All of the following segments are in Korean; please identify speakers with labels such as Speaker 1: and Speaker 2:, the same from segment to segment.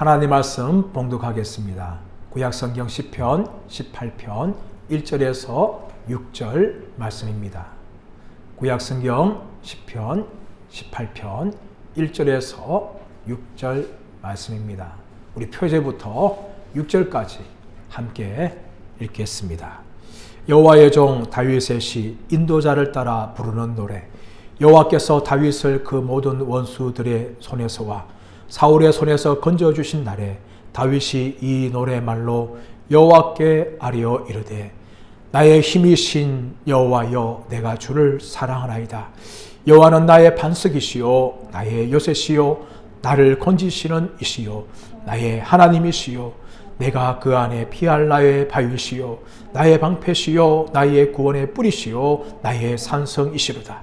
Speaker 1: 하나님 말씀 봉독하겠습니다. 구약성경 시편 18편 1절에서 6절 말씀입니다. 구약성경 시편 18편 1절에서 6절 말씀입니다. 우리 표제부터 6절까지 함께 읽겠습니다. 여호와의 종 다윗의 시 인도자를 따라 부르는 노래. 여호와께서 다윗을 그 모든 원수들의 손에서와 사울의 손에서 건져주신 날에 다윗이 이 노래말로 여호와께 아뢰어 이르되 나의 힘이신 여호와여 내가 주를 사랑하나이다. 여호와는 나의 반석이시요 나의 요새시요 나를 건지시는 이시요 나의 하나님이시요 내가 그 안에 피할 나의 바위시요 나의 방패시요 나의 구원의 뿌리시요 나의 산성이시로다.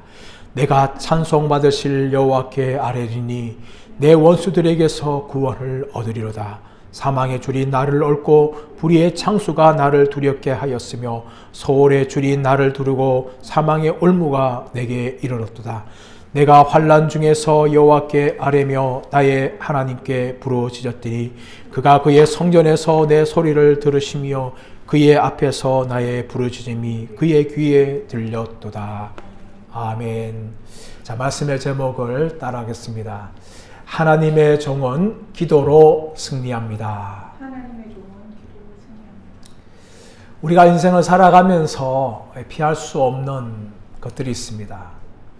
Speaker 1: 내가 찬송받으실 여호와께 아뢰리니 내 원수들에게서 구원을 얻으리로다. 사망의 줄이 나를 얽고 불의의 창수가 나를 두렵게 하였으며 소홀의 줄이 나를 두르고 사망의 올무가 내게 이르렀도다. 내가 환난 중에서 여호와께 아뢰며 나의 하나님께 부르짖었더니 그가 그의 성전에서 내 소리를 들으시며 그의 앞에서 나의 부르짖음이 그의 귀에 들렸도다. 아멘. 자, 말씀의 제목을 따라하겠습니다. 하나님의 종은 기도로 승리합니다.
Speaker 2: 하나님의 종은 기도로 승리합니다.
Speaker 1: 우리가 인생을 살아가면서 피할 수 없는 것들이 있습니다.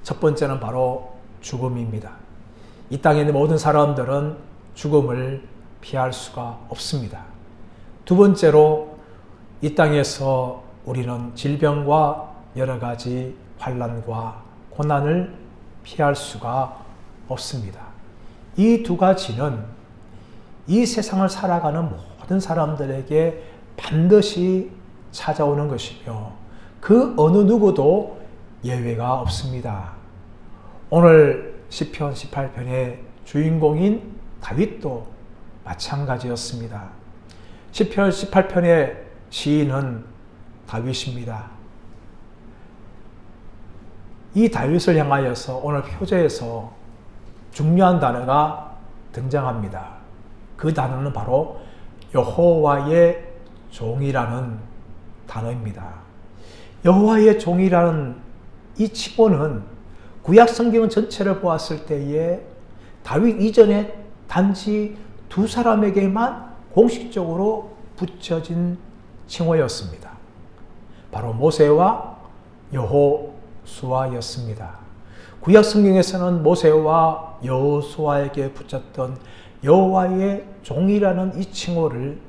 Speaker 1: 첫 번째는 바로 죽음입니다. 이 땅에 있는 모든 사람들은 죽음을 피할 수가 없습니다. 두 번째로 이 땅에서 우리는 질병과 여러 가지 환난과 고난을 피할 수가 없습니다. 이 두 가지는 이 세상을 살아가는 모든 사람들에게 반드시 찾아오는 것이며 그 어느 누구도 예외가 없습니다. 오늘 시편 18편의 주인공인 다윗도 마찬가지였습니다. 시편 18편의 시인은 다윗입니다. 이 다윗을 향하여서 오늘 표제에서 중요한 단어가 등장합니다. 그 단어는 바로 여호와의 종이라는 단어입니다. 여호와의 종이라는 이 칭호는 구약 성경 전체를 보았을 때에 다윗 이전에 단지 두 사람에게만 공식적으로 붙여진 칭호였습니다. 바로 모세와 여호수아였습니다. 구약 성경에서는 모세와 여호수아에게 붙였던 여호와의 종이라는 이 칭호를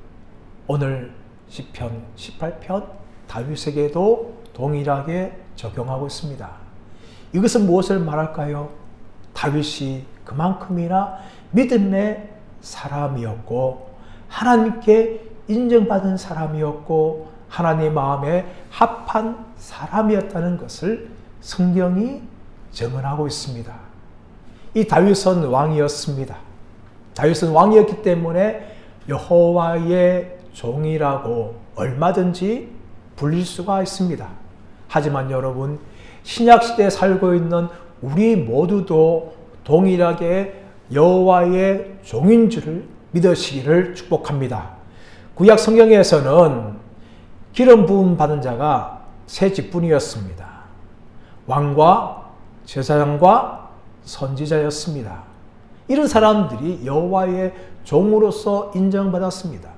Speaker 1: 오늘 시편 18편 다윗에게도 동일하게 적용하고 있습니다. 이것은 무엇을 말할까요? 다윗이 그만큼이나 믿음의 사람이었고 하나님께 인정받은 사람이었고 하나님 마음에 합한 사람이었다는 것을 성경이 증언하고 있습니다. 이 다윗은 왕이었습니다. 다윗은 왕이었기 때문에 여호와의 종이라고 얼마든지 불릴 수가 있습니다. 하지만 여러분, 신약시대에 살고 있는 우리 모두도 동일하게 여호와의 종인 줄을 믿으시기를 축복합니다. 구약 성경에서는 기름 부음 받은 자가 세 직분이었습니다. 왕과 제사장과 선지자였습니다. 이런 사람들이 여호와의 종으로서 인정받았습니다.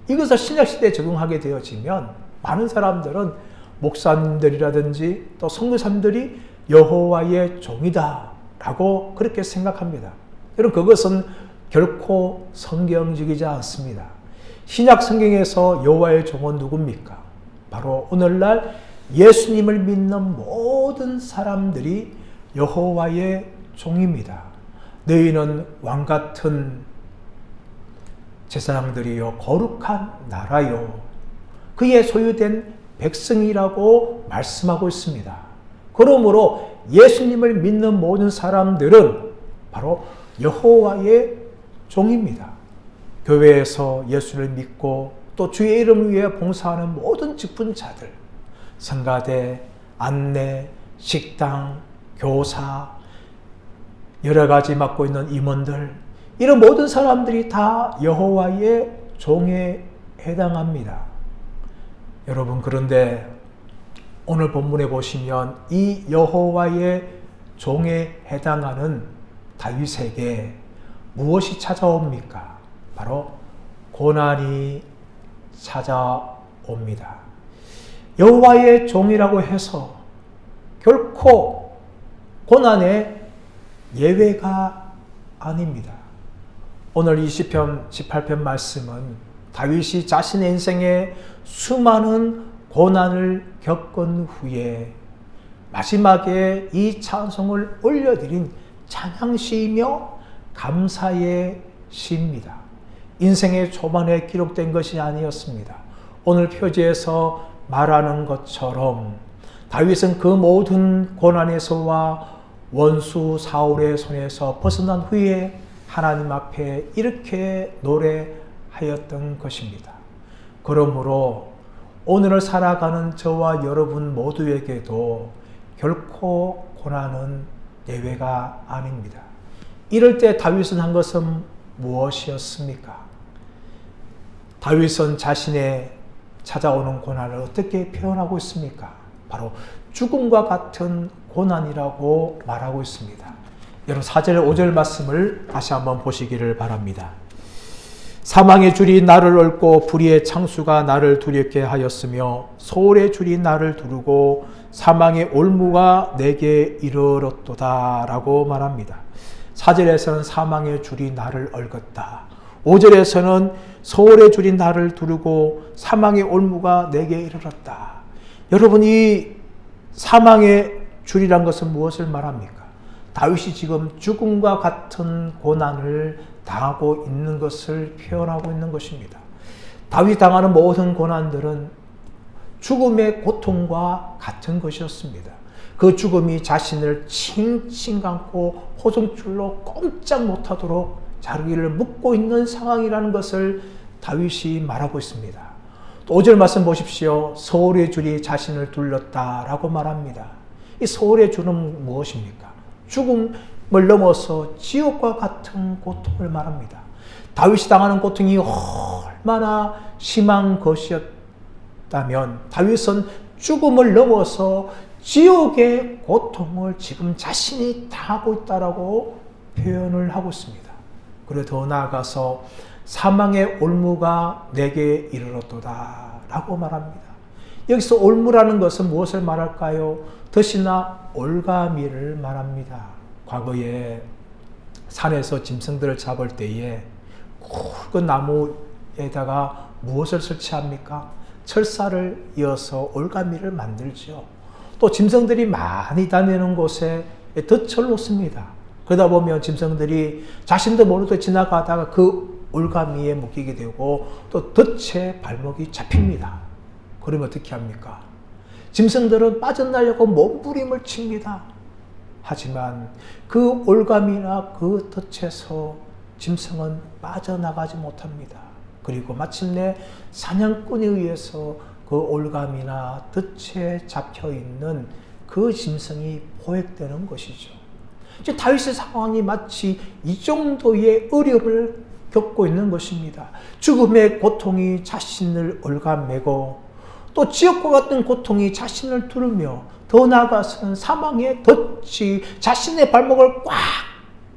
Speaker 1: 이것을 신약시대에 적용하게 되어지면 많은 사람들은 목사님들이라든지 또 선교사님들이 여호와의 종이다 라고 그렇게 생각합니다. 여러분, 그것은 결코 성경적이지 않습니다. 신약 성경에서 여호와의 종은 누굽니까? 바로 오늘날 예수님을 믿는 모든 사람들이 여호와의 종입니다. 너희는 왕같은 제사장들이요 거룩한 나라요 그의 소유된 백성이라고 말씀하고 있습니다. 그러므로 예수님을 믿는 모든 사람들은 바로 여호와의 종입니다. 교회에서 예수를 믿고 또 주의 이름을 위해 봉사하는 모든 직분자들, 성가대, 안내, 식당, 교사, 여러 가지 맡고 있는 임원들, 이런 모든 사람들이 다 여호와의 종에 해당합니다. 여러분, 그런데 오늘 본문에 보시면 이 여호와의 종에 해당하는 다윗에게 무엇이 찾아옵니까? 바로 고난이 찾아옵니다. 여호와의 종이라고 해서 결코 고난의 예외가 아닙니다. 오늘 20편, 18편 말씀은 다윗이 자신의 인생에 수많은 고난을 겪은 후에 마지막에 이 찬송을 올려드린 찬양시이며 감사의 시입니다. 인생의 초반에 기록된 것이 아니었습니다. 오늘 표지에서 말하는 것처럼 다윗은 그 모든 고난에서와 원수 사울의 손에서 벗어난 후에 하나님 앞에 이렇게 노래하였던 것입니다. 그러므로 오늘을 살아가는 저와 여러분 모두에게도 결코 고난은 예외가 아닙니다. 이럴 때 다윗은 한 것은 무엇이었습니까? 다윗은 자신의 찾아오는 고난을 어떻게 표현하고 있습니까? 바로 죽음과 같은 고난이라고 말하고 있습니다. 여러분 4절 5절 말씀을 다시 한번 보시기를 바랍니다. 사망의 줄이 나를 얽고 불의의 창수가 나를 두렵게 하였으며 소울의 줄이 나를 두르고 사망의 올무가 내게 이르렀도다 라고 말합니다. 4절에서는 사망의 줄이 나를 얽었다. 5절에서는 소울의 줄이 나를 두르고 사망의 올무가 내게 이르렀다. 여러분, 이 사망의 줄이란 것은 무엇을 말합니까? 다윗이 지금 죽음과 같은 고난을 당하고 있는 것을 표현하고 있는 것입니다. 다윗이 당하는 모든 고난들은 죽음의 고통과 같은 것이었습니다. 그 죽음이 자신을 칭칭 감고 호종줄로 꼼짝 못하도록 자기를 묶고 있는 상황이라는 것을 다윗이 말하고 있습니다. 또 5절 말씀 보십시오. 소울의 줄이 자신을 둘렀다라고 말합니다. 이 소울의 줄은 무엇입니까? 죽음을 넘어서 지옥과 같은 고통을 말합니다. 다윗이 당하는 고통이 얼마나 심한 것이었다면 다윗은 죽음을 넘어서 지옥의 고통을 지금 자신이 당하고 있다라고 표현을 하고 있습니다. 그리고 더 나아가서 사망의 올무가 내게 이르렀도다 라고 말합니다. 여기서 올무라는 것은 무엇을 말할까요? 덫이나 올가미를 말합니다. 과거에 산에서 짐승들을 잡을 때에 굵은 나무에다가 무엇을 설치합니까? 철사를 이어서 올가미를 만들죠. 또 짐승들이 많이 다니는 곳에 덫을 놓습니다. 그러다 보면 짐승들이 자신도 모르게 지나가다가 그 올가미에 묶이게 되고 또 덫에 발목이 잡힙니다. 그러면 어떻게 합니까? 짐승들은 빠져나려고 몸부림을 칩니다. 하지만 그 올가미나 그 덫에서 짐승은 빠져나가지 못합니다. 그리고 마침내 사냥꾼에 의해서 그 올가미나 덫에 잡혀있는 그 짐승이 포획되는 것이죠. 이제 다윗의 상황이 마치 이 정도의 어려움을 겪고 있는 것입니다. 죽음의 고통이 자신을 올가매고 또 지옥과 같은 고통이 자신을 두르며 더 나아가서는 사망의 덫이 자신의 발목을 꽉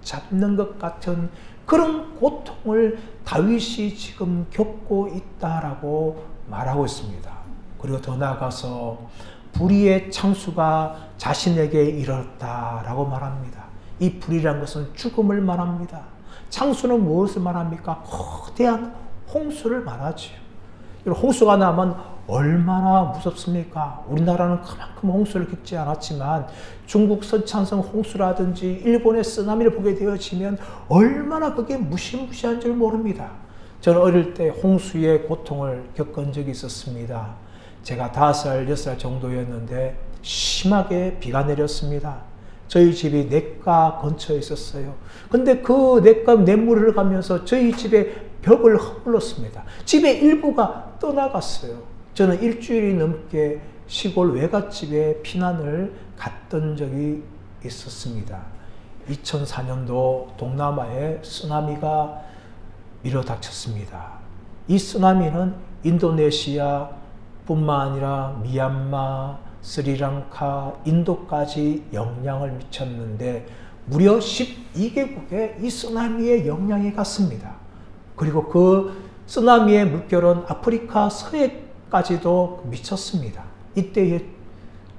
Speaker 1: 잡는 것 같은 그런 고통을 다윗이 지금 겪고 있다라고 말하고 있습니다. 그리고 더 나아가서 불의의 창수가 자신에게 이르렀다라고 말합니다. 이 불의란 것은 죽음을 말합니다. 창수는 무엇을 말합니까? 거대한 홍수를 말하죠. 홍수가 나면 얼마나 무섭습니까? 우리나라는 그만큼 홍수를 겪지 않았지만 중국 서창성 홍수라든지 일본의 쓰나미를 보게 되어지면 얼마나 그게 무시무시한 줄 모릅니다. 저는 어릴 때 홍수의 고통을 겪은 적이 있었습니다. 제가 5살, 6살 정도였는데 심하게 비가 내렸습니다. 저희 집이 냇가 근처에 있었어요. 근데 그 냇가 냇물을 흘러가면서 저희 집의 벽을 허물었습니다. 집의 일부가 떠나갔어요. 저는 일주일이 넘게 시골 외갓집에 피난을 갔던 적이 있었습니다. 2004년도 동남아에 쓰나미가 밀어닥쳤습니다. 이 쓰나미는 인도네시아 뿐만 아니라 미얀마, 스리랑카, 인도까지 영향을 미쳤는데 무려 12개국에 이 쓰나미의 영향이 갔습니다. 그리고 그 쓰나미의 물결은 아프리카 서해까지도 미쳤습니다. 이때에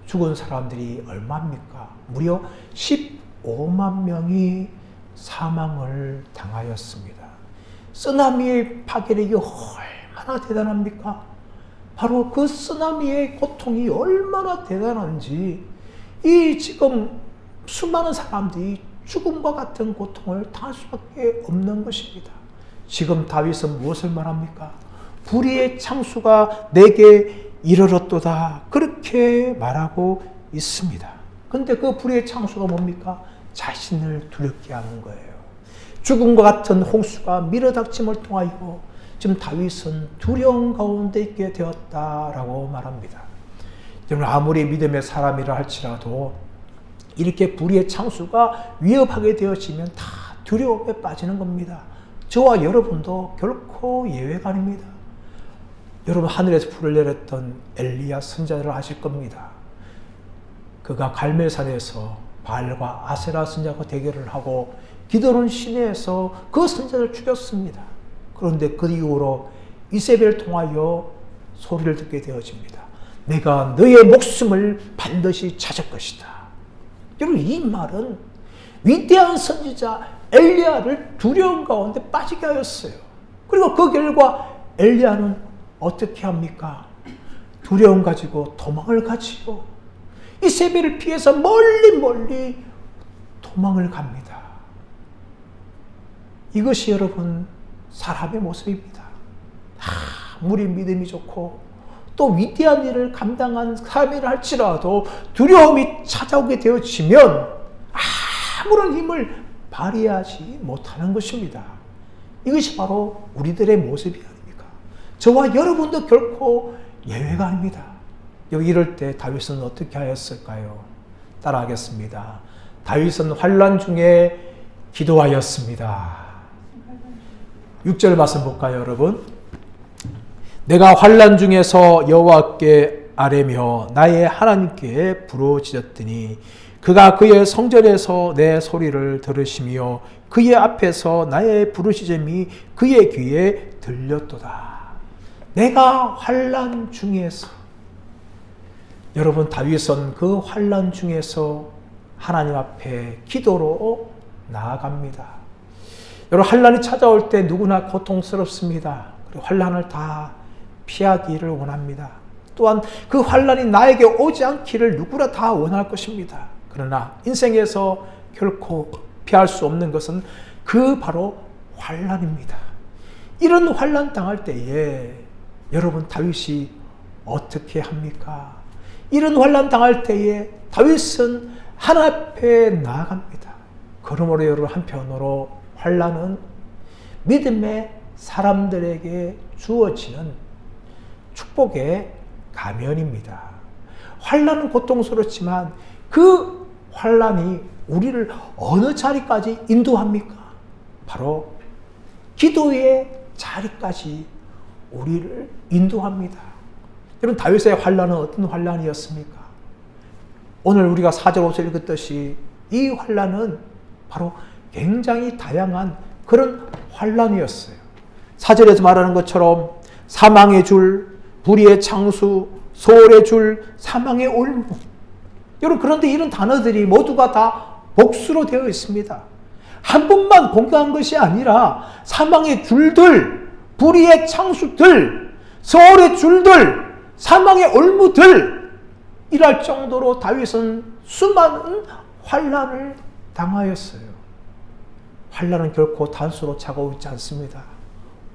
Speaker 1: 죽은 사람들이 얼마입니까? 무려 15만 명이 사망을 당하였습니다. 쓰나미의 파괴력이 얼마나 대단합니까? 바로 그 쓰나미의 고통이 얼마나 대단한지 이 지금 수많은 사람들이 죽음과 같은 고통을 당할 수밖에 없는 것입니다. 지금 다윗은 무엇을 말합니까? 불의의 창수가 내게 이르렀도다. 그렇게 말하고 있습니다. 근데 그 불의의 창수가 뭡니까? 자신을 두렵게 하는 거예요. 죽음과 같은 홍수가 밀어닥침을 통하여 지금 다윗은 두려움 가운데 있게 되었다라고 말합니다. 여러분, 아무리 믿음의 사람이라 할지라도 이렇게 불의의 창수가 위협하게 되어지면 다 두려움에 빠지는 겁니다. 저와 여러분도 결코 예외가 아닙니다. 여러분, 하늘에서 불을 내렸던 엘리야 선지자를 아실 겁니다. 그가 갈멜산에서 바알과 아세라 선지자와 대결을 하고 기드론 시내에서 그 선지자를 죽였습니다. 그런데 그 이후로 이세벨을 통하여 소리를 듣게 되어집니다. 내가 너의 목숨을 반드시 찾을 것이다. 여러분, 이 말은 위대한 선지자 엘리야를 두려움 가운데 빠지게 하였어요. 그리고 그 결과 엘리야는 어떻게 합니까? 두려움 가지고 도망을 가지요. 이세벨을 피해서 멀리 도망을 갑니다. 이것이 여러분 사람의 모습입니다. 아무리 믿음이 좋고 또 위대한 일을 감당한 사람이라 할지라도 두려움이 찾아오게 되어지면 아무런 힘을 발휘하지 못하는 것입니다. 이것이 바로 우리들의 모습이 아닙니까? 저와 여러분도 결코 예외가 아닙니다. 여기 이럴 때 다윗은 어떻게 하였을까요? 따라하겠습니다. 다윗은 환난 중에 기도하였습니다. 6절 말씀 볼까요, 여러분? 내가 환난 중에서 여호와께 아뢰며 나의 하나님께 부르짖었더니 그가 그의 성전에서 내 소리를 들으시며 그의 앞에서 나의 부르짖음이 그의 귀에 들렸도다. 내가 환난 중에서, 여러분, 다윗은 그 환난 중에서 하나님 앞에 기도로 나아갑니다. 여러분, 환난이 찾아올 때 누구나 고통스럽습니다. 그리고 환난을 다 피하기를 원합니다. 또한 그 환난이 나에게 오지 않기를 누구나 다 원할 것입니다. 그러나 인생에서 결코 피할 수 없는 것은 그 바로 환난입니다. 이런 환난 당할 때에 여러분, 다윗이 어떻게 합니까? 이런 환난 당할 때에 다윗은 하나님 앞에 나아갑니다. 그러므로 여러분, 한편으로 환난은 믿음의 사람들에게 주어지는 축복의 가면입니다. 환난은 고통스럽지만 그 환난이 우리를 어느 자리까지 인도합니까? 바로 기도의 자리까지 우리를 인도합니다. 여러분, 다윗의 환난은 어떤 환난이었습니까? 오늘 우리가 4절 5절 읽었듯이 이 환난은 바로 굉장히 다양한 그런 환난이었어요. 4절에서 말하는 것처럼 사망의 줄, 불의의 창수, 소홀의 줄, 사망의 올무. 여러분, 그런데 이런 단어들이 모두가 다 복수로 되어 있습니다. 한 번만 공개한 것이 아니라 사망의 줄들, 불의의 창수들, 소홀의 줄들, 사망의 올무들, 이랄 정도로 다윗은 수많은 환난을 당하였어요. 환난은 결코 단수로 차가우지 않습니다.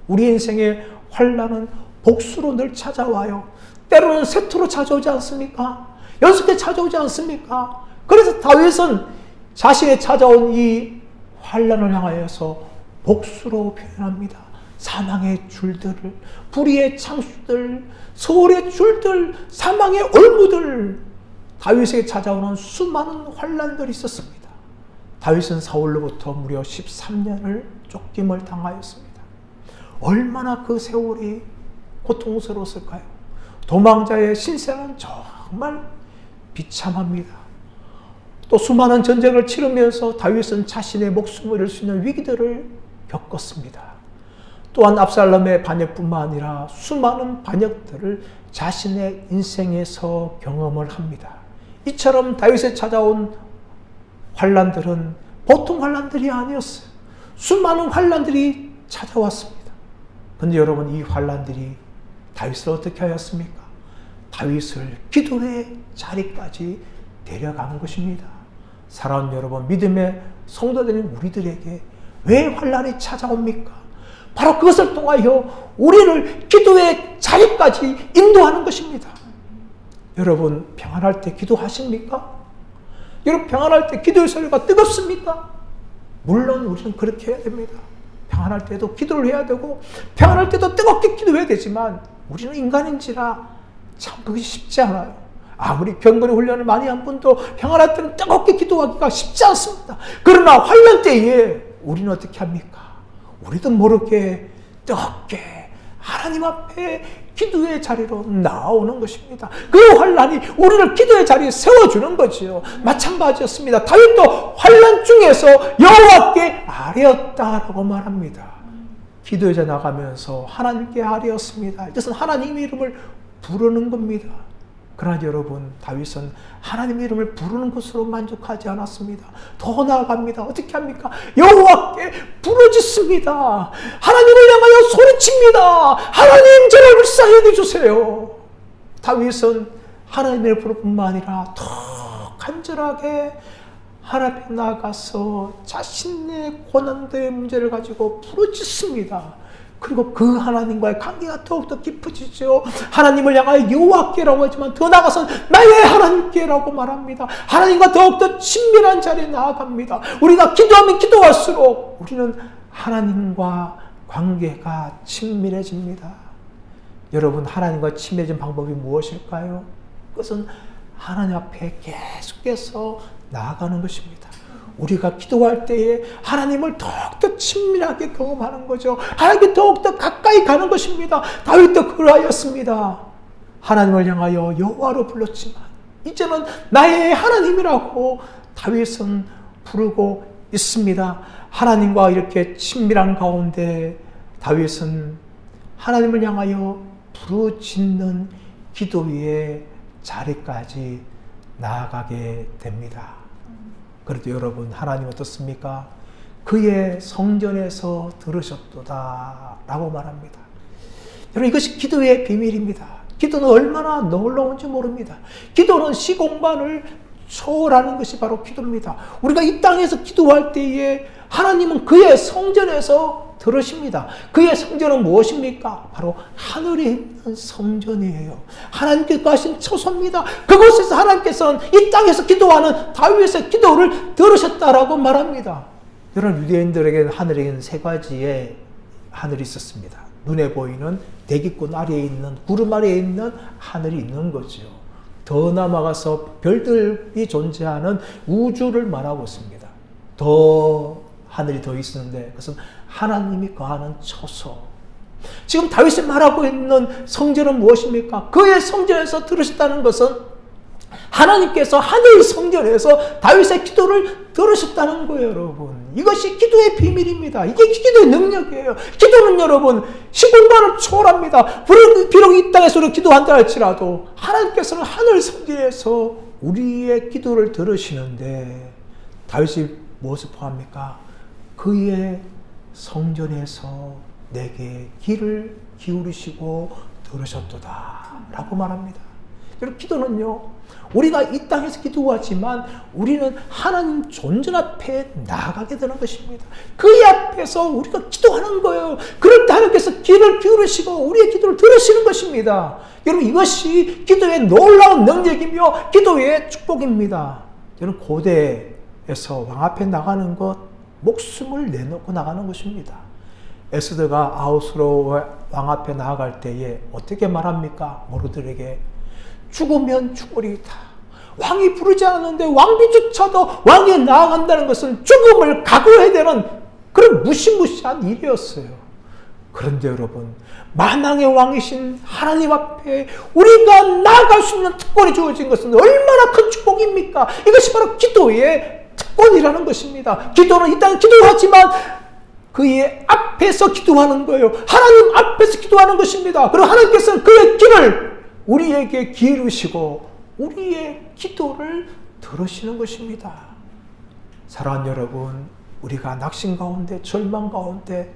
Speaker 1: 우리 인생의 환난은 복수로 늘 찾아와요. 때로는 세트로 찾아오지 않습니까? 6개 찾아오지 않습니까? 그래서 다윗은 자신의 찾아온 이 환난을 향하여서 복수로 표현합니다. 사망의 줄들을, 불의의 창수들, 소홀의 줄들, 사망의 올무들, 다윗에게 찾아오는 수많은 환난들이 있었습니다. 다윗은 사울로부터 무려 13년을 쫓김을 당하였습니다. 얼마나 그 세월이 고통스러웠을까요? 도망자의 신세는 정말 비참합니다. 또 수많은 전쟁을 치르면서 다윗은 자신의 목숨을 잃을 수 있는 위기들을 겪었습니다. 또한 압살롬의 반역뿐만 아니라 수많은 반역들을 자신의 인생에서 경험을 합니다. 이처럼 다윗에 찾아온 환난들은 보통 환난들이 아니었어요. 수많은 환난들이 찾아왔습니다. 그런데 여러분, 이 환난들이 다윗을 어떻게 하였습니까? 다윗을 기도의 자리까지 데려간 것입니다. 사랑하는 여러분, 믿음의 성도들인 우리들에게 왜 환난이 찾아옵니까? 바로 그것을 통하여 우리를 기도의 자리까지 인도하는 것입니다. 여러분, 평안할 때 기도하십니까? 여러분, 평안할 때 기도의 소리가 뜨겁습니까? 물론 우리는 그렇게 해야 됩니다. 평안할 때도 기도를 해야 되고 평안할 때도 뜨겁게 기도해야 되지만 우리는 인간인지라 참 그것이 쉽지 않아요. 아무리 경건의 훈련을 많이 한 분도 평안할 때는 뜨겁게 기도하기가 쉽지 않습니다. 그러나 환난 때에 우리는 어떻게 합니까? 우리도 모르게 뜨겁게 하나님 앞에 기도의 자리로 나오는 것입니다. 그 환난이 우리를 기도의 자리에 세워주는 거지요. 마찬가지였습니다. 다윗도 환난 중에서 여호와께 아뢰었다라고 말합니다. 기도에 나가면서 하나님께 아뢰었습니다. 이것은 하나님 이름을 부르는 겁니다. 그러나 여러분, 다윗은 하나님 이름을 부르는 것으로 만족하지 않았습니다. 더 나아갑니다. 어떻게 합니까? 여호와께 부르짖습니다. 하나님을 향하여 소리칩니다. 하나님, 저를 불쌍히 여겨주세요. 다윗은 하나님을 부를 뿐만 아니라 더 간절하게 하나님 앞에 나아가서 자신의 고난의 문제를 가지고 부르짖습니다. 그리고 그 하나님과의 관계가 더욱더 깊어지죠. 하나님을 향하여 여호와께라고 하지만 더 나아가서 나의 하나님께라고 말합니다. 하나님과 더욱더 친밀한 자리에 나아갑니다. 우리가 기도하면 기도할수록 우리는 하나님과 관계가 친밀해집니다. 여러분, 하나님과 친밀해진 방법이 무엇일까요? 그것은 하나님 앞에 계속해서 나아가는 것입니다. 우리가 기도할 때에 하나님을 더욱더 친밀하게 경험하는 거죠. 하나님께 더욱더 가까이 가는 것입니다. 다윗도 그러하였습니다. 하나님을 향하여 여호와로 불렀지만 이제는 나의 하나님이라고 다윗은 부르고 있습니다. 하나님과 이렇게 친밀한 가운데 다윗은 하나님을 향하여 부르짖는 기도의 자리까지 나아가게 됩니다. 그래도 여러분, 하나님 어떻습니까? 그의 성전에서 들으셨도다 라고 말합니다. 여러분, 이것이 기도의 비밀입니다. 기도는 얼마나 놀라운지 모릅니다. 기도는 시공간을 초월하는 것이 바로 기도입니다. 우리가 이 땅에서 기도할 때에 하나님은 그의 성전에서 들으십니다. 그의 성전은 무엇입니까? 바로 하늘에 있는 성전이에요. 하나님께서 하신 처소입니다. 그곳에서 하나님께서는 이 땅에서 기도하는 다윗의 기도를 들으셨다라고 말합니다. 여러분, 유대인들에게는 하늘에 있는 세 가지의 하늘이 있었습니다. 눈에 보이는 대기권 아래에 있는, 구름 아래에 있는 하늘이 있는 거죠. 더 나아가서 별들이 존재하는 우주를 말하고 있습니다. 하늘이 더 있었는데 그것은 하나님이 거하는 처소. 지금 다윗이 말하고 있는 성전은 무엇입니까? 그의 성전에서 들으셨다는 것은 하나님께서 하늘 성전에서 다윗의 기도를 들으셨다는 거예요, 여러분. 이것이 기도의 비밀입니다. 이게 기도의 능력이에요. 기도는 여러분, 시공간을 초월합니다. 비록 이 땅에서 우리가 기도한다 할지라도 하나님께서는 하늘 성전에서 우리의 기도를 들으시는데 다윗이 무엇을 포함합니까? 그의 성전에서 내게 귀를 기울이시고 들으셨도다 라고 말합니다. 여러분, 기도는요, 우리가 이 땅에서 기도하지만 우리는 하나님 존전 앞에 나가게 되는 것입니다. 그의 앞에서 우리가 기도하는 거예요. 그럴 때 하나님께서 귀를 기울이시고 우리의 기도를 들으시는 것입니다. 여러분, 이것이 기도의 놀라운 능력이며 기도의 축복입니다. 여러분, 고대에서 왕 앞에 나가는 것, 목숨을 내놓고 나가는 것입니다. 에스더가 아하수로 왕 앞에 나아갈 때에 어떻게 말합니까? 모르들에게 죽으면 죽으리이다. 왕이 부르지 않았는데 왕비조차도 왕에 나아간다는 것은 죽음을 각오해야 되는 그런 무시무시한 일이었어요. 그런데 여러분, 만왕의 왕이신 하나님 앞에 우리가 나아갈 수 있는 특권이 주어진 것은 얼마나 큰 축복입니까? 이것이 바로 기도의 특권이라는 것입니다. 기도는 일단 기도하지만 그의 앞에서 기도하는 거예요. 하나님 앞에서 기도하는 것입니다. 그리고 하나님께서는 그의 길을 우리에게 기울이시고 우리의 기도를 들으시는 것입니다. 사랑하는 여러분, 우리가 낙심 가운데, 절망 가운데,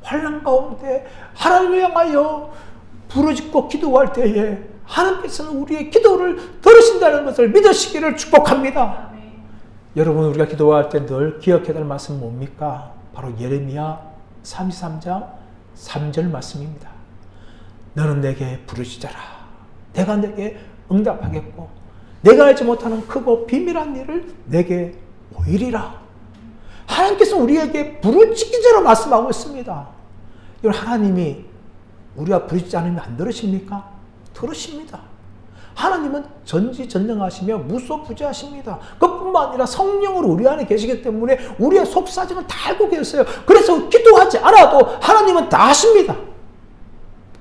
Speaker 1: 환난 가운데 하나님을 향하여 부르짖고 기도할 때에 하나님께서는 우리의 기도를 들으신다는 것을 믿으시기를 축복합니다.
Speaker 2: 아멘.
Speaker 1: 여러분, 우리가 기도할 때 늘 기억해야 될 말씀은 뭡니까? 바로 예레미야 33장 3절 말씀입니다. 너는 내게 부르짖어라. 내가 내게 응답하겠고 내가 알지 못하는 크고 비밀한 일을 내게 보이리라. 하나님께서 우리에게 부르짖기자로 말씀하고 있습니다. 여러분, 하나님이 우리가 부르짖지 않으면 안 들으십니까? 들으십니다. 하나님은 전지전능하시며 무소부재하십니다. 그뿐만 아니라 성령으로 우리 안에 계시기 때문에 우리의 속사정을 다 알고 계세요. 그래서 기도하지 않아도 하나님은 다 아십니다.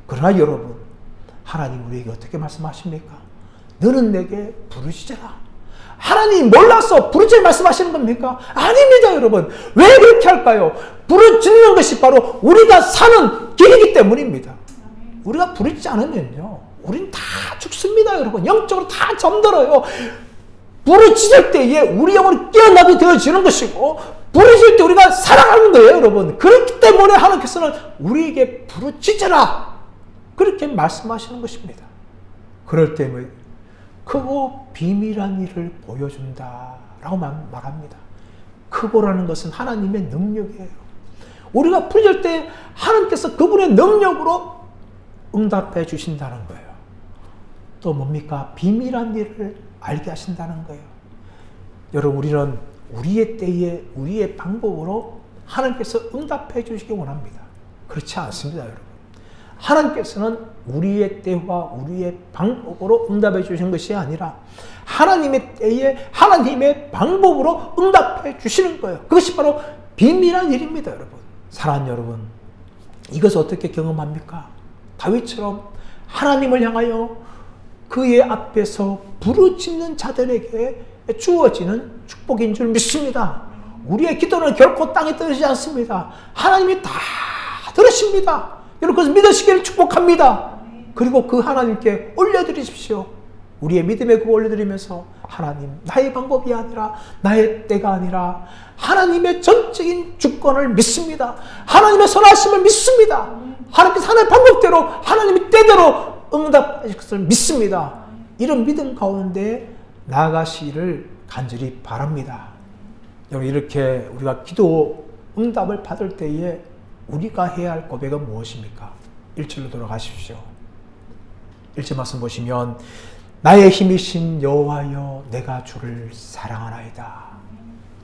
Speaker 1: 그러나 여러분, 하나님 우리에게 어떻게 말씀하십니까? 너는 내게 부르짖어라. 하나님이 몰라서 부르짖어 말씀하시는 겁니까? 아닙니다, 여러분. 왜 그렇게 할까요? 부르짖는 것이 바로 우리가 사는 길이기 때문입니다. 우리가 부르짖지 않으면요, 우린 다 죽습니다, 여러분. 영적으로 다 잠들어요. 부르짖을 때에 우리 영혼이 깨어나게 되어지는 것이고, 부르짖을 때 우리가 살아가는 거예요, 여러분. 그렇기 때문에 하나님께서는 우리에게 부르짖어라, 그렇게 말씀하시는 것입니다. 그럴 때 크고 비밀한 일을 보여준다라고 말합니다. 크고라는 것은 하나님의 능력이에요. 우리가 부르짖을 때 하나님께서 그분의 능력으로 응답해 주신다는 거예요. 또 뭡니까? 비밀한 일을 알게 하신다는 거예요. 여러분, 우리는 우리의 때에 우리의 방법으로 하나님께서 응답해 주시기 원합니다. 그렇지 않습니다, 여러분. 하나님께서는 우리의 때와 우리의 방법으로 응답해 주신 것이 아니라 하나님의 때에 하나님의 방법으로 응답해 주시는 거예요. 그것이 바로 비밀한 일입니다, 여러분. 사랑하는 여러분, 이것을 어떻게 경험합니까? 다윗처럼 하나님을 향하여 그의 앞에서 부르짖는 자들에게 주어지는 축복인 줄 믿습니다. 우리의 기도는 결코 땅에 떨어지지 않습니다. 하나님이 다 들으십니다. 여러분, 그것을 믿으시기를 축복합니다. 그리고 그 하나님께 올려드리십시오. 우리의 믿음에 그거 올려드리면서 하나님, 나의 방법이 아니라 나의 때가 아니라 하나님의 전적인 주권을 믿습니다. 하나님의 선하심을 믿습니다. 하나님께서 하나님의 방법대로 하나님의 때대로 응답하실 것을 믿습니다. 이런 믿음 가운데 나아가시기를 간절히 바랍니다. 여러분, 이렇게 우리가 기도 응답을 받을 때에 우리가 해야 할 고백은 무엇입니까? 1절로 돌아가십시오. 1절 말씀 보시면 나의 힘이신 여호와여 내가 주를 사랑하나이다.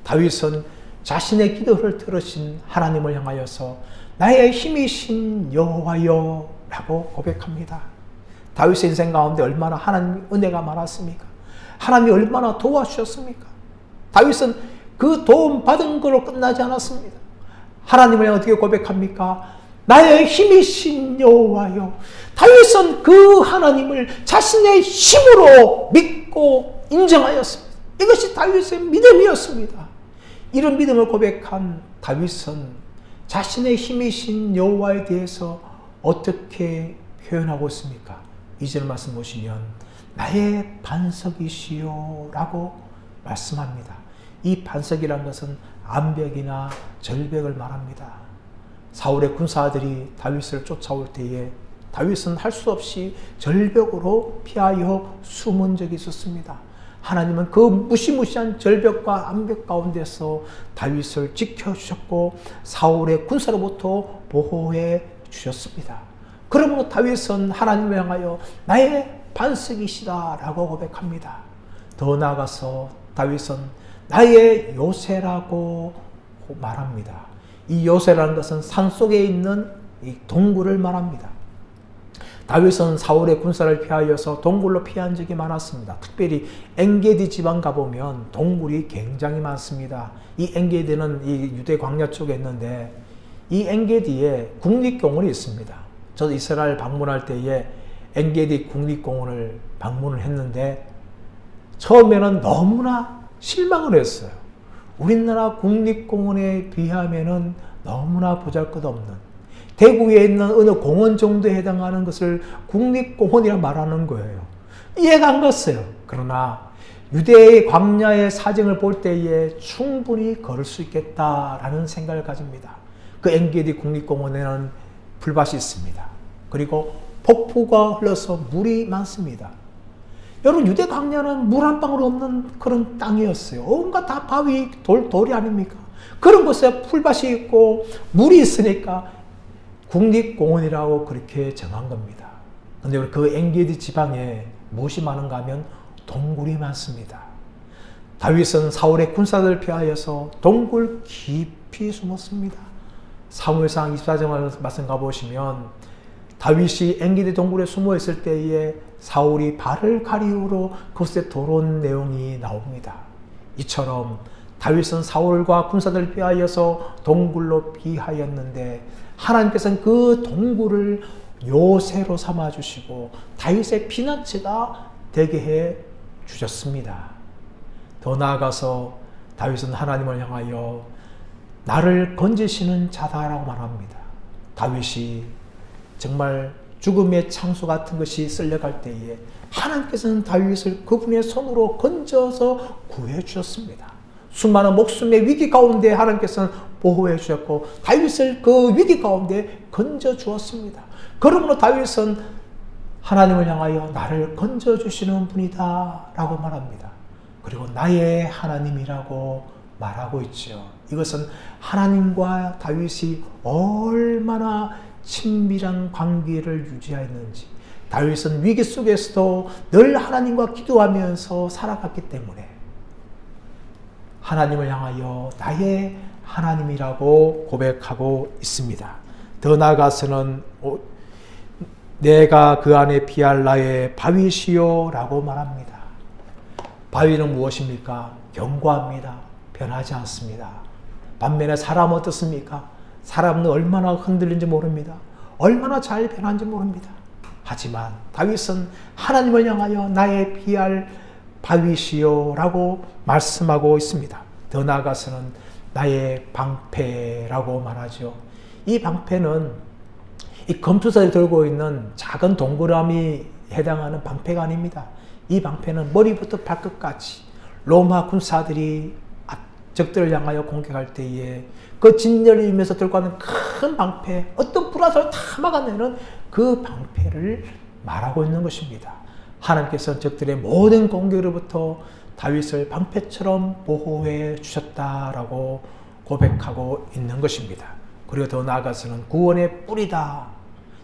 Speaker 1: 다윗은 자신의 기도를 들으신 하나님을 향하여서 나의 힘이신 여호와여 라고 고백합니다. 다윗의 인생 가운데 얼마나 하나님 은혜가 많았습니까? 하나님이 얼마나 도와주셨습니까? 다윗은 그 도움 받은 걸로 끝나지 않았습니다. 하나님을 향해 어떻게 고백합니까? 나의 힘이신 여호와여. 다윗은 그 하나님을 자신의 힘으로 믿고 인정하였습니다. 이것이 다윗의 믿음이었습니다. 이런 믿음을 고백한 다윗은 자신의 힘이신 여호와에 대해서 어떻게 표현하고 있습니까? 2절 말씀 보시면 나의 반석이시요 라고 말씀합니다. 이 반석이라는 것은 암벽이나 절벽을 말합니다. 사울의 군사들이 다윗을 쫓아올 때에 다윗은 할 수 없이 절벽으로 피하여 숨은 적이 있었습니다. 하나님은 그 무시무시한 절벽과 암벽 가운데서 다윗을 지켜주셨고 사울의 군사로부터 보호해 주셨습니다. 그러므로 다윗은 하나님을 향하여 나의 반석이시다 라고 고백합니다. 더 나아가서 다윗은 나의 요새라고 말합니다. 이 요새라는 것은 산속에 있는 이 동굴을 말합니다. 다윗은 사울의 군사를 피하여서 동굴로 피한 적이 많았습니다. 특별히 엔게디 지방 가보면 동굴이 굉장히 많습니다. 이 엔게디는 이 유대 광야 쪽에 있는데 이 엔게디에 국립공원이 있습니다. 저도 이스라엘 방문할 때에 엔게디 국립공원을 방문을 했는데 처음에는 너무나 실망을 했어요. 우리나라 국립공원에 비하면은 너무나 보잘것없는 대구에 있는 어느 공원 정도에 해당하는 것을 국립공원이라 말하는 거예요. 이해가 안 갔어요. 그러나 유대의 광야의 사정을 볼 때에 충분히 걸을 수 있겠다라는 생각을 가집니다. 그 엔게디 국립공원에는 불밭이 있습니다. 그리고 폭포가 흘러서 물이 많습니다. 여러분, 유대 광야는 물 한 방울 없는 그런 땅이었어요. 온갖 다 바위, 돌이 아닙니까? 그런 곳에 풀밭이 있고 물이 있으니까 국립공원이라고 그렇게 정한 겁니다. 그런데 그 엔게디 지방에 무엇이 많은가 하면 동굴이 많습니다. 다윗은 사울의 군사들을 피하여서 동굴 깊이 숨었습니다. 사무엘상 24장 말씀 가보시면 다윗이 엔게디 동굴에 숨어 있을 때에 사울이 발을 가리우러 그곳에 들어온 내용이 나옵니다. 이처럼 다윗은 사울과 군사들을 피하여서 동굴로 피하였는데 하나님께서는 그 동굴을 요새로 삼아주시고 다윗의 피난처가 되게 해 주셨습니다. 더 나아가서 다윗은 하나님을 향하여 나를 건지시는 자다라고 말합니다. 다윗이 정말 죽음의 창수 같은 것이 쓸려갈 때에 하나님께서는 다윗을 그분의 손으로 건져서 구해 주셨습니다. 수많은 목숨의 위기 가운데 하나님께서는 보호해 주셨고 다윗을 그 위기 가운데 건져 주었습니다. 그러므로 다윗은 하나님을 향하여 나를 건져 주시는 분이다 라고 말합니다. 그리고 나의 하나님이라고 말하고 있죠. 이것은 하나님과 다윗이 얼마나 친밀한 관계를 유지하였는지, 다윗은 위기 속에서도 늘 하나님과 기도하면서 살아갔기 때문에 하나님을 향하여 나의 하나님이라고 고백하고 있습니다. 더 나아가서는 내가 그 안에 피할 나의 바위시요 라고 말합니다. 바위는 무엇입니까? 견고합니다. 변하지 않습니다. 반면에 사람은 어떻습니까? 사람은 얼마나 흔들린지 모릅니다. 얼마나 잘 변한지 모릅니다. 하지만 다윗은 하나님을 향하여 나의 피할 바위시요 라고 말씀하고 있습니다. 더 나아가서는 나의 방패라고 말하죠. 이 방패는 이 검투사에 들고 있는 작은 동그라미 해당하는 방패가 아닙니다. 이 방패는 머리부터 발끝까지 로마 군사들이 적들을 향하여 공격할 때에 그 진열을 이면서 들고 가는 큰 방패, 어떤 불화살을 다 막아내는 그 방패를 말하고 있는 것입니다. 하나님께서 적들의 모든 공격으로부터 다윗을 방패처럼 보호해 주셨다라고 고백하고 있는 것입니다. 그리고 더 나아가서는 구원의 뿌리다.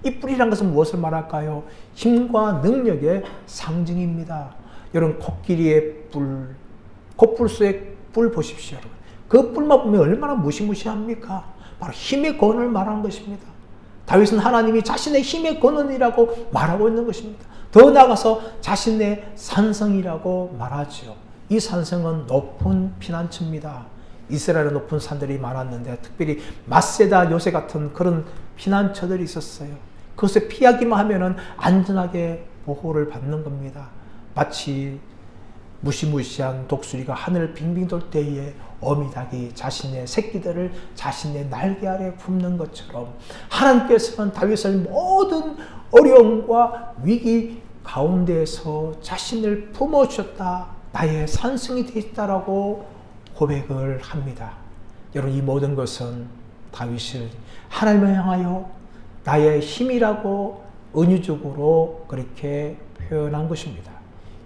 Speaker 1: 이 뿌리란 것은 무엇을 말할까요? 힘과 능력의 상징입니다. 여러분, 코끼리의 뿔, 코뿔소의 뿔 보십시오. 그 뿔만 보면 얼마나 무시무시합니까? 바로 힘의 권을 말하는 것입니다. 다윗은 하나님이 자신의 힘의 권원이라고 말하고 있는 것입니다. 더 나아가서 자신의 산성이라고 말하죠. 이 산성은 높은 피난처입니다. 이스라엘에 높은 산들이 많았는데 특별히 마세다 요새 같은 그런 피난처들이 있었어요. 그것을 피하기만 하면은 안전하게 보호를 받는 겁니다. 마치 무시무시한 독수리가 하늘을 빙빙 돌 때에 어미닭이 자신의 새끼들을 자신의 날개 아래 품는 것처럼 하나님께서는 다윗을 모든 어려움과 위기 가운데에서 자신을 품어주셨다. 나의 산성이 되었다라고 고백을 합니다. 여러분, 이 모든 것은 다윗을 하나님을 향하여 나의 힘이라고 은유적으로 그렇게 표현한 것입니다.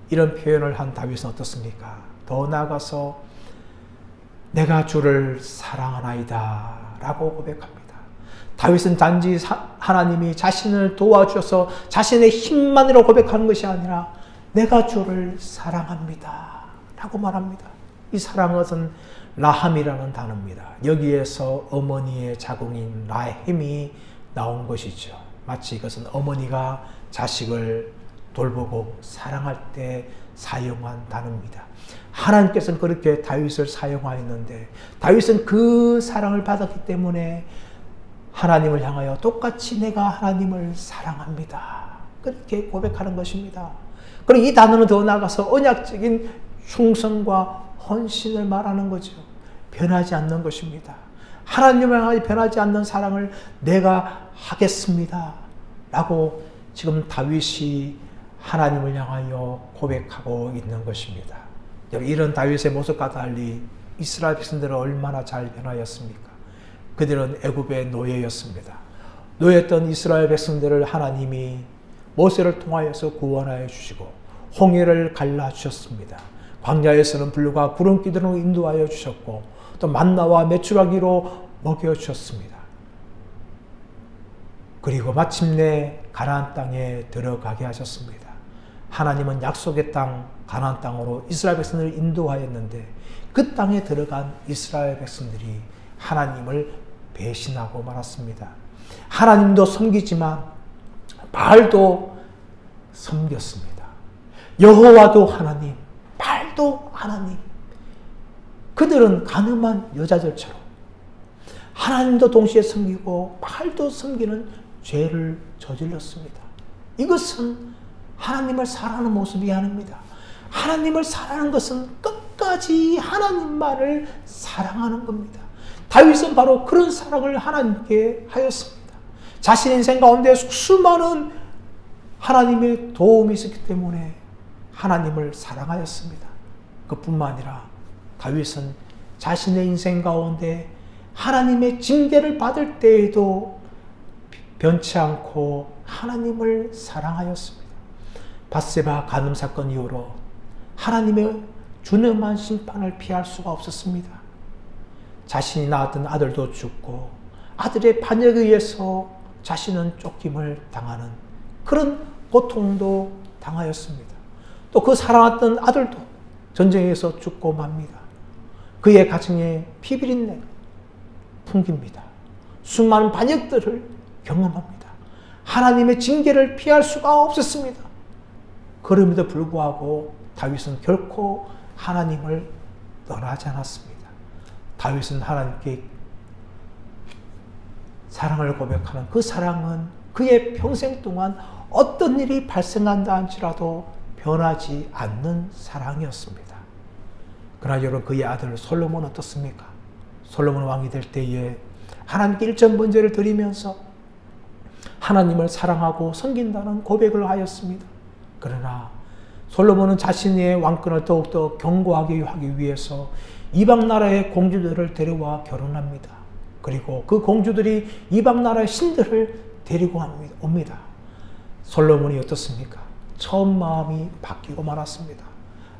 Speaker 1: 이런 표현을 한 다윗은 어떻습니까? 더 나아가서 내가 주를 사랑하나이다 라고 고백합니다. 다윗은 단지 하나님이 자신을 도와주셔서 자신의 힘만으로 고백하는 것이 아니라 내가 주를 사랑합니다 라고 말합니다. 이 사랑은 라함이라는 단어입니다. 여기에서 어머니의 자궁인 라햄이 나온 것이죠. 마치 이것은 어머니가 자식을 돌보고 사랑할 때 사용한 단어입니다. 하나님께서는 그렇게 다윗을 사용하였는데 다윗은 그 사랑을 받았기 때문에 하나님을 향하여 똑같이 내가 하나님을 사랑합니다. 그렇게 고백하는 것입니다. 그리고 이 단어는 더 나아가서 언약적인 충성과 헌신을 말하는 거죠. 변하지 않는 것입니다. 하나님을 향하여 변하지 않는 사랑을 내가 하겠습니다. 라고 지금 다윗이 하나님을 향하여 고백하고 있는 것입니다. 이런 다윗의 모습과 달리 이스라엘 백성들은 얼마나 잘 변하였습니까? 그들은 애굽의 노예였습니다. 노예였던 이스라엘 백성들을 하나님이 모세를 통하여서 구원하여 주시고 홍해를 갈라주셨습니다. 광야에서는 불과 구름기둥으로 인도하여 주셨고 또 만나와 메추라기로 먹여주셨습니다. 그리고 마침내 가나안 땅에 들어가게 하셨습니다. 하나님은 약속의 땅 가나안 땅으로 이스라엘 백성들을 인도하였는데 그 땅에 들어간 이스라엘 백성들이 하나님을 배신하고 말았습니다. 하나님도 섬기지만 바알도 섬겼습니다. 여호와도 하나님, 바알도 하나님. 그들은 가늠한 여자들처럼 하나님도 동시에 섬기고 바알도 섬기는 죄를 저질렀습니다. 이것은 하나님을 사랑하는 모습이 아닙니다. 하나님을 사랑하는 것은 끝까지 하나님만을 사랑하는 겁니다. 다윗은 바로 그런 사랑을 하나님께 하였습니다. 자신의 인생 가운데 수많은 하나님의 도움이 있었기 때문에 하나님을 사랑하였습니다. 그뿐만 아니라 다윗은 자신의 인생 가운데 하나님의 징계를 받을 때에도 변치 않고 하나님을 사랑하였습니다. 밧세바 간음 사건 이후로 하나님의 준엄한 심판을 피할 수가 없었습니다. 자신이 낳았던 아들도 죽고 아들의 반역에 의해서 자신은 쫓김을 당하는 그런 고통도 당하였습니다. 또 그 사랑했던 아들도 전쟁에서 죽고 맙니다. 그의 가정에 피비린내 풍깁니다. 수많은 반역들을 경험합니다. 하나님의 징계를 피할 수가 없었습니다. 그럼에도 불구하고 다윗은 결코 하나님을 떠나지 않았습니다. 다윗은 하나님께 사랑을 고백하는 그 사랑은 그의 평생 동안 어떤 일이 발생한다 할지라도 변하지 않는 사랑이었습니다. 그러나 여러분 그의 아들 솔로몬은 어떻습니까? 솔로몬 왕이 될 때에 하나님께 일전번제를 드리면서 하나님을 사랑하고 섬긴다는 고백을 하였습니다. 그러나 솔로몬은 자신의 왕권을 더욱더 견고하게 하기 위해서 이방 나라의 공주들을 데려와 결혼합니다. 그리고 그 공주들이 이방 나라의 신들을 데리고 옵니다. 솔로몬이 어떻습니까? 처음 마음이 바뀌고 말았습니다.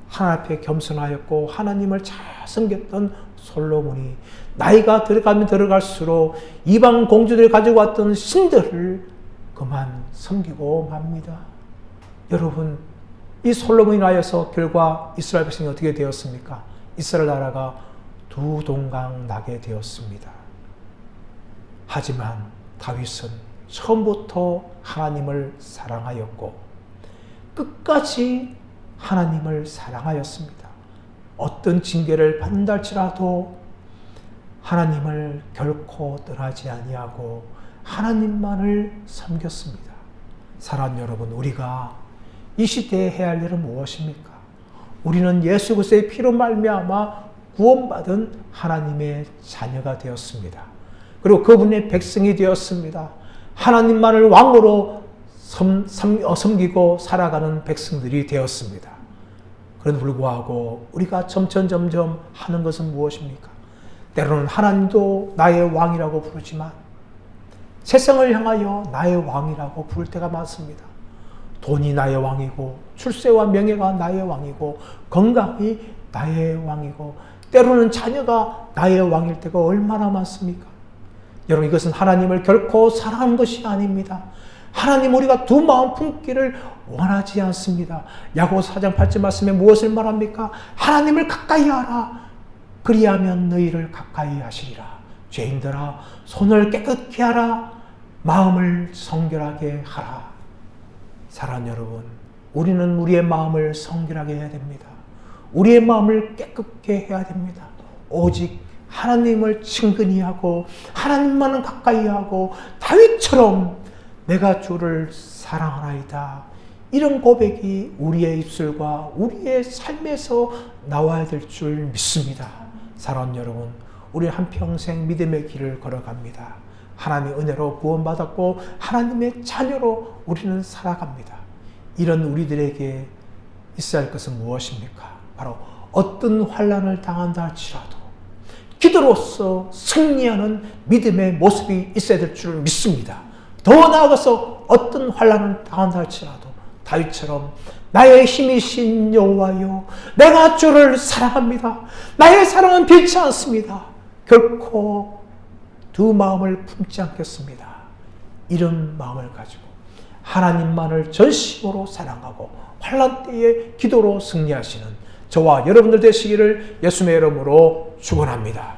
Speaker 1: 하나님 앞에 겸손하였고 하나님을 잘 섬겼던 솔로몬이 나이가 들어가면 들어갈수록 이방 공주들이 가지고 왔던 신들을 그만 섬기고 맙니다. 여러분, 이 솔로몬이 하여서 결과 이스라엘 백성이 어떻게 되었습니까? 이스라엘 나라가 두 동강 나게 되었습니다. 하지만 다윗은 처음부터 하나님을 사랑하였고 끝까지 하나님을 사랑하였습니다. 어떤 징계를 받는다 할지라도 하나님을 결코 떠나지 아니하고 하나님만을 섬겼습니다. 사랑하는 여러분, 우리가 이 시대에 해야 할 일은 무엇입니까? 우리는 예수 그리스도의 피로 말미암아 구원받은 하나님의 자녀가 되었습니다. 그리고 그분의 백성이 되었습니다. 하나님만을 왕으로 섬기고 살아가는 백성들이 되었습니다. 그런데 불구하고 우리가 점점 하는 것은 무엇입니까? 때로는 하나님도 나의 왕이라고 부르지만 세상을 향하여 나의 왕이라고 부를 때가 많습니다. 돈이 나의 왕이고 출세와 명예가 나의 왕이고 건강이 나의 왕이고 때로는 자녀가 나의 왕일 때가 얼마나 많습니까? 여러분, 이것은 하나님을 결코 사랑하는 것이 아닙니다. 하나님, 우리가 두 마음 품기를 원하지 않습니다. 야고보서 4장 8절 말씀에 무엇을 말합니까? 하나님을 가까이 하라. 그리하면 너희를 가까이 하시리라. 죄인들아, 손을 깨끗게 하라. 마음을 성결하게 하라. 사랑하는 여러분, 우리는 우리의 마음을 성결하게 해야 됩니다. 우리의 마음을 깨끗게 해야 됩니다. 오직 하나님을 친근히 하고 하나님만은 가까이 하고 다윗처럼 내가 주를 사랑하나이다. 이런 고백이 우리의 입술과 우리의 삶에서 나와야 될 줄 믿습니다. 사랑하는 여러분, 우리 한평생 믿음의 길을 걸어갑니다. 하나님의 은혜로 구원받았고 하나님의 자녀로 우리는 살아갑니다. 이런 우리들에게 있어야 할 것은 무엇입니까? 바로 어떤 환난을 당한다 할지라도 기도로서 승리하는 믿음의 모습이 있어야 될 줄 믿습니다. 더 나아가서 어떤 환난을 당한다 할지라도 다윗처럼 나의 힘이신 여호와여, 내가 주를 사랑합니다. 나의 사랑은 변치 않습니다. 결코 두 마음을 품지 않겠습니다. 이런 마음을 가지고 하나님만을 전심으로 사랑하고 환난 때에 기도로 승리하시는 저와 여러분들 되시기를 예수님의 이름으로 축원합니다.